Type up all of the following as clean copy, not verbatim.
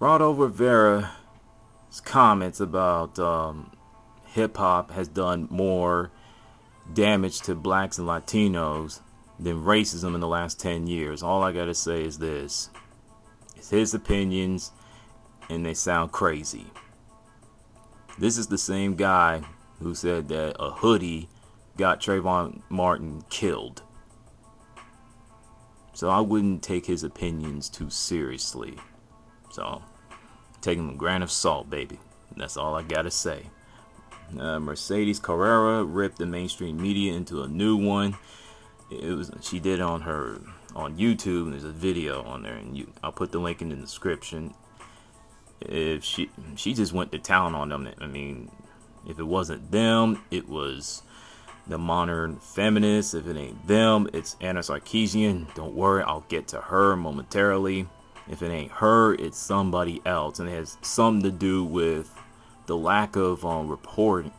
Geraldo Rivera's comments about hip hop has done more damage to blacks and Latinos than racism in the last 10 years. All I gotta say is this. It's his opinions, and they sound crazy. This is the same guy who said that a hoodie got Trayvon Martin killed. So I wouldn't take his opinions too seriously. So take him a grain of salt, baby. That's all I gotta say. Mercedes Carrera ripped the mainstream media into a new one. She did it on YouTube, and there's a video on there, and I'll put the link in the description. If she just went to town on them. I mean, if it wasn't them, it was the modern feminists. If it ain't them, it's Anna Sarkeesian. Don't worry, I'll get to her momentarily. If it ain't her, it's somebody else, and it has something to do with the lack of reporting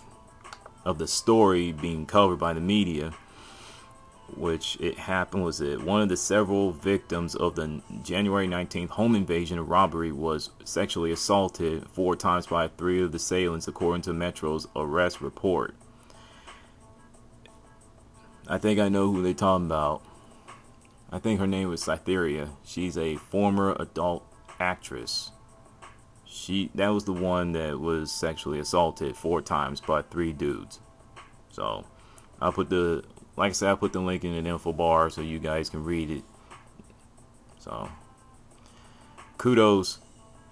of the story being covered by the media. Which it happened was that one of the several victims of the January 19th home invasion and robbery was sexually assaulted 4 times by 3 of the assailants, according to Metro's arrest report. I think I know who they're talking about. I think her name was Cytherea. She's a former adult actress. That was the one that was sexually assaulted 4 times by 3 dudes. So like I said, I put the link in the info bar so you guys can read it. So, kudos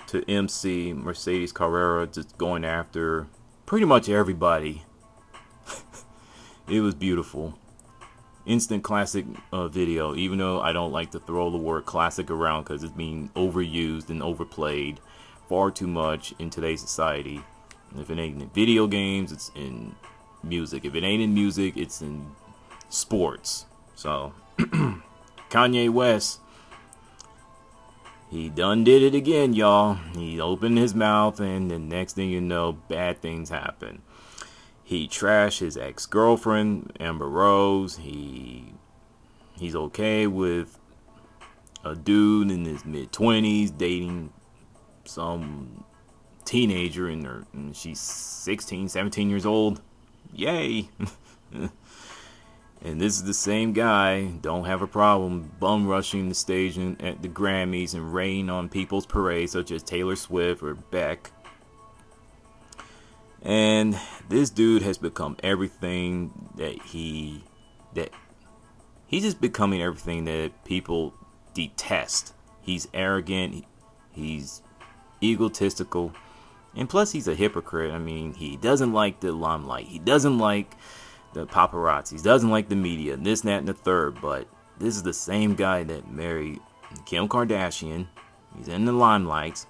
to MC Mercedes Carrera, just going after pretty much everybody. It was beautiful. Instant classic video, even though I don't like to throw the word classic around because it's being overused and overplayed far too much in today's society. If it ain't in video games, it's in music. If it ain't in music, it's in sports. So Kanye West, he done did it again, y'all. He opened his mouth, and the next thing you know, bad things happen. He trashed his ex-girlfriend Amber Rose. He's okay with a dude in his mid-20s dating some teenager and she's 16, 17 years old. Yay. And this is the same guy, don't have a problem bum rushing the stage at the Grammys and rain on people's parades such as Taylor Swift or Beck. And this dude has become everything he's just becoming everything that people detest. He's arrogant, he's egotistical, and plus he's a hypocrite. I mean, he doesn't like the limelight, he doesn't like the paparazzi, doesn't like the media, and this, that, and the third. But this is the same guy that married Kim Kardashian. He's in the limelight.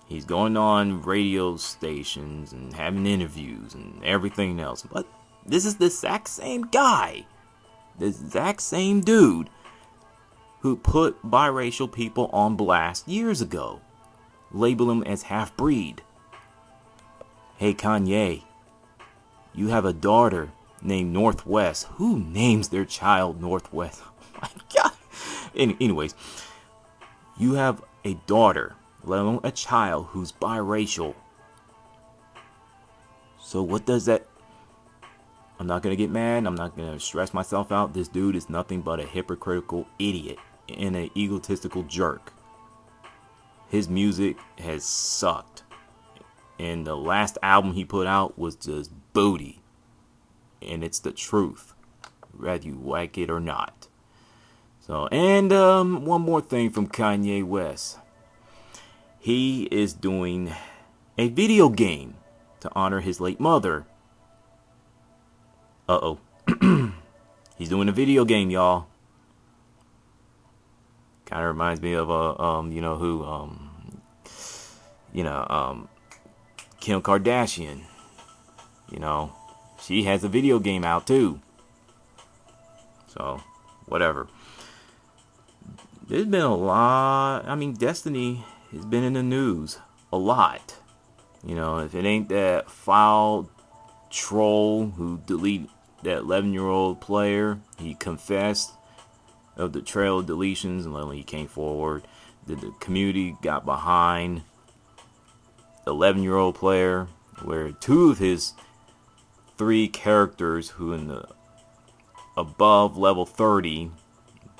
He's going on radio stations and having interviews and everything else. But this is the exact same guy, the exact same dude who put biracial people on blast years ago, label them as half-breed. Hey Kanye, you have a daughter named Northwest. Who names their child Northwest? Oh my God. Anyways, you have a daughter, let alone a child, who's biracial. So what does that... I'm not going to get mad. I'm not going to stress myself out. This dude is nothing but a hypocritical idiot and an egotistical jerk. His music has sucked. And the last album he put out was just booty. And it's the truth, whether you like it or not. So, and one more thing from Kanye West. He is doing a video game to honor his late mother. Uh-oh. He's doing a video game, y'all. Kind of reminds me of Kim Kardashian. You know, she has a video game out too. So, whatever. There's been a lot. I mean, Destiny has been in the news a lot. You know, if it ain't that foul troll who deleted that 11-year-old player, he confessed of the trail of deletions and he came forward. the community got behind the 11-year-old player, where 2 of his 3 characters who in the above level 30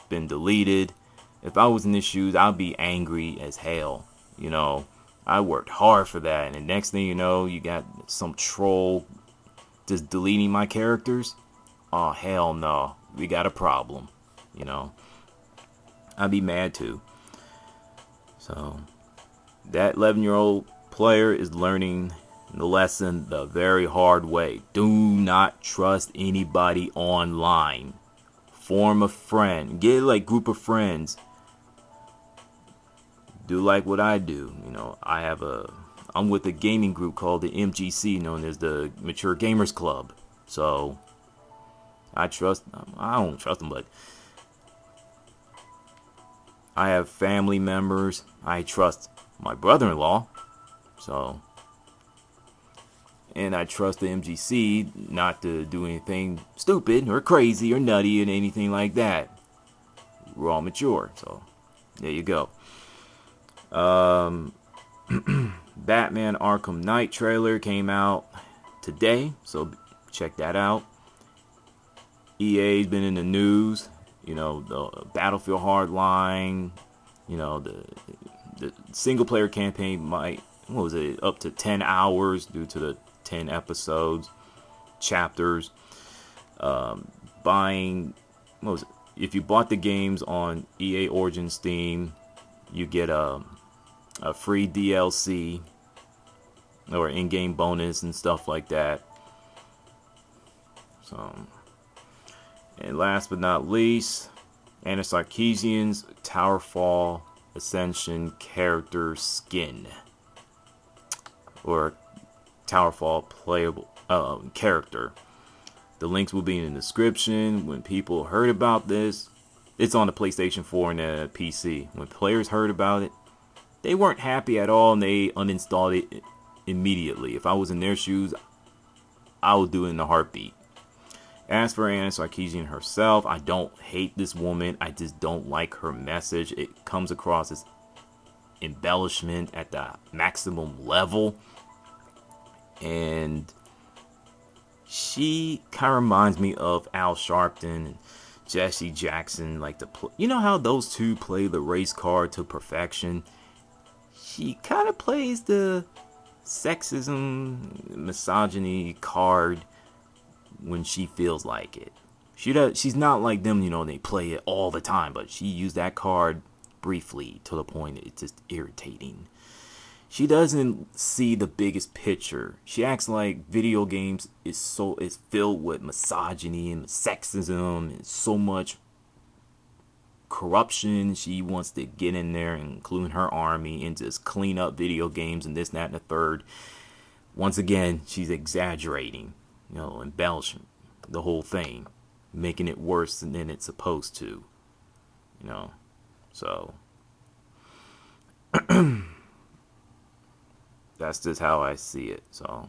been deleted. If I was in his shoes, I'd be angry as hell. You know, I worked hard for that, and the next thing you know, you got some troll just deleting my characters. Oh, hell no. We got a problem. You know, I'd be mad too. So, that 11-year-old player is learning the lesson the very hard way. Do not trust anybody online. Form a friend. Get like group of friends. Do like what I do. You know, I'm with a gaming group called the MGC, known as the Mature Gamers Club. So, I don't trust them, but I have family members. I trust my brother-in-law. So, and I trust the MGC not to do anything stupid or crazy or nutty and anything like that. We're all mature. So, there you go. Batman Arkham Knight trailer came out today, so check that out. EA's been in the news, you know, the Battlefield Hardline, you know, the single player campaign might, up to 10 hours due to the 10 episodes, chapters. If you bought the games on EA Origin Steam, you get a free DLC or in-game bonus and stuff like that. So, and last but not least, Anna Sarkeesian's Towerfall Ascension character skin, or Towerfall playable character. The links will be in the description. When people heard about this, it's on the PlayStation 4 and the PC. When players heard about it, they weren't happy at all and they uninstalled it immediately. If I was in their shoes, I would do it in a heartbeat. As for Anna Sarkeesian herself, I don't hate this woman. I just don't like her message. It comes across as embellishment at the maximum level. And she kind of reminds me of Al Sharpton and Jesse Jackson. You know how those two play the race card to perfection? She kind of plays the sexism, misogyny card when she feels like it. She's not like them, you know, they play it all the time, but she used that card briefly to the point that it's just irritating. She doesn't see the biggest picture. She acts like video games is filled with misogyny and sexism and so much corruption. She wants to get in there, including her army, and just clean up video games and this, that, and the third. Once again, she's exaggerating, you know, embellishing the whole thing, making it worse than it's supposed to, you know. So that's just how I see it. So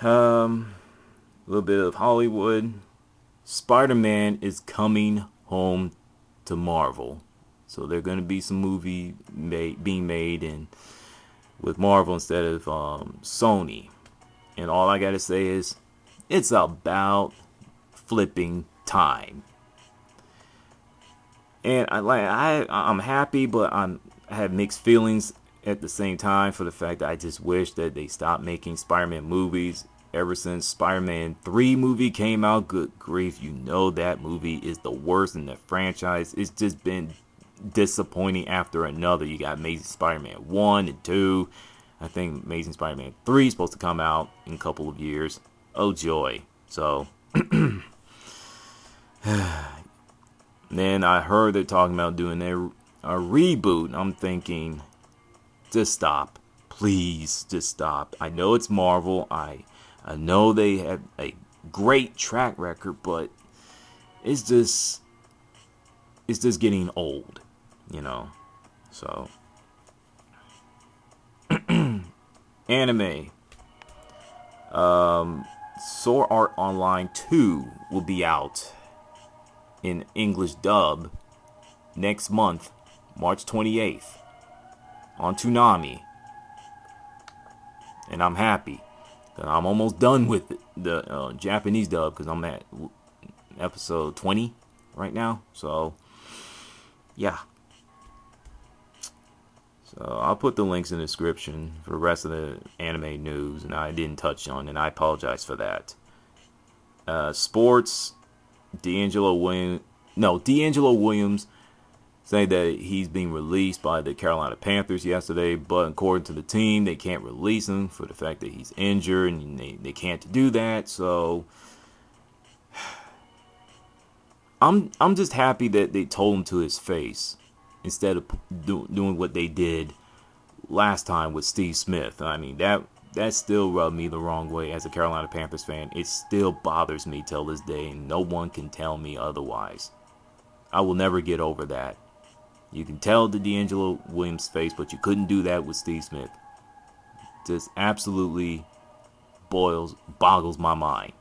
a little bit of Hollywood. Spider-Man is coming home to Marvel, so there's going to be some movie being made and with Marvel instead of Sony. And all I gotta say is, it's about flipping time. And I'm happy, but I have mixed feelings at the same time for the fact that I just wish that they stopped making Spider-Man movies. Ever since Spider-Man 3 movie came out, good grief, you know that movie is the worst in the franchise. It's just been disappointing after another. You got Amazing Spider-Man 1 and 2. I think Amazing Spider-Man 3 is supposed to come out in a couple of years. Oh joy. So then I heard they're talking about doing a reboot. I'm thinking, just stop. Please, just stop. I know it's Marvel. I know they have a great track record, but it's just getting old, you know. So anime. Sword Art Online 2 will be out in English dub next month March 28th on Toonami. And I'm happy. I'm almost done with the Japanese dub because I'm at episode 20 right now. So, yeah. So I'll put the links in the description for the rest of the anime news, and I didn't touch on, and I apologize for that. Sports, D'Angelo Williams saying that he's being released by the Carolina Panthers yesterday, but according to the team, they can't release him for the fact that he's injured, and they can't do that. So I'm just happy that they told him to his face instead of doing what they did last time with Steve Smith. I mean, that still rubbed me the wrong way as a Carolina Panthers fan. It still bothers me till this day, and no one can tell me otherwise. I will never get over that. You can tell the D'Angelo Williams face, but you couldn't do that with Steve Smith. Just absolutely boggles my mind.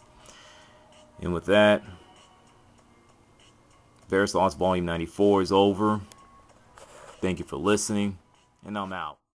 And with that, Various Lost Volume 94 is over. Thank you for listening, and I'm out.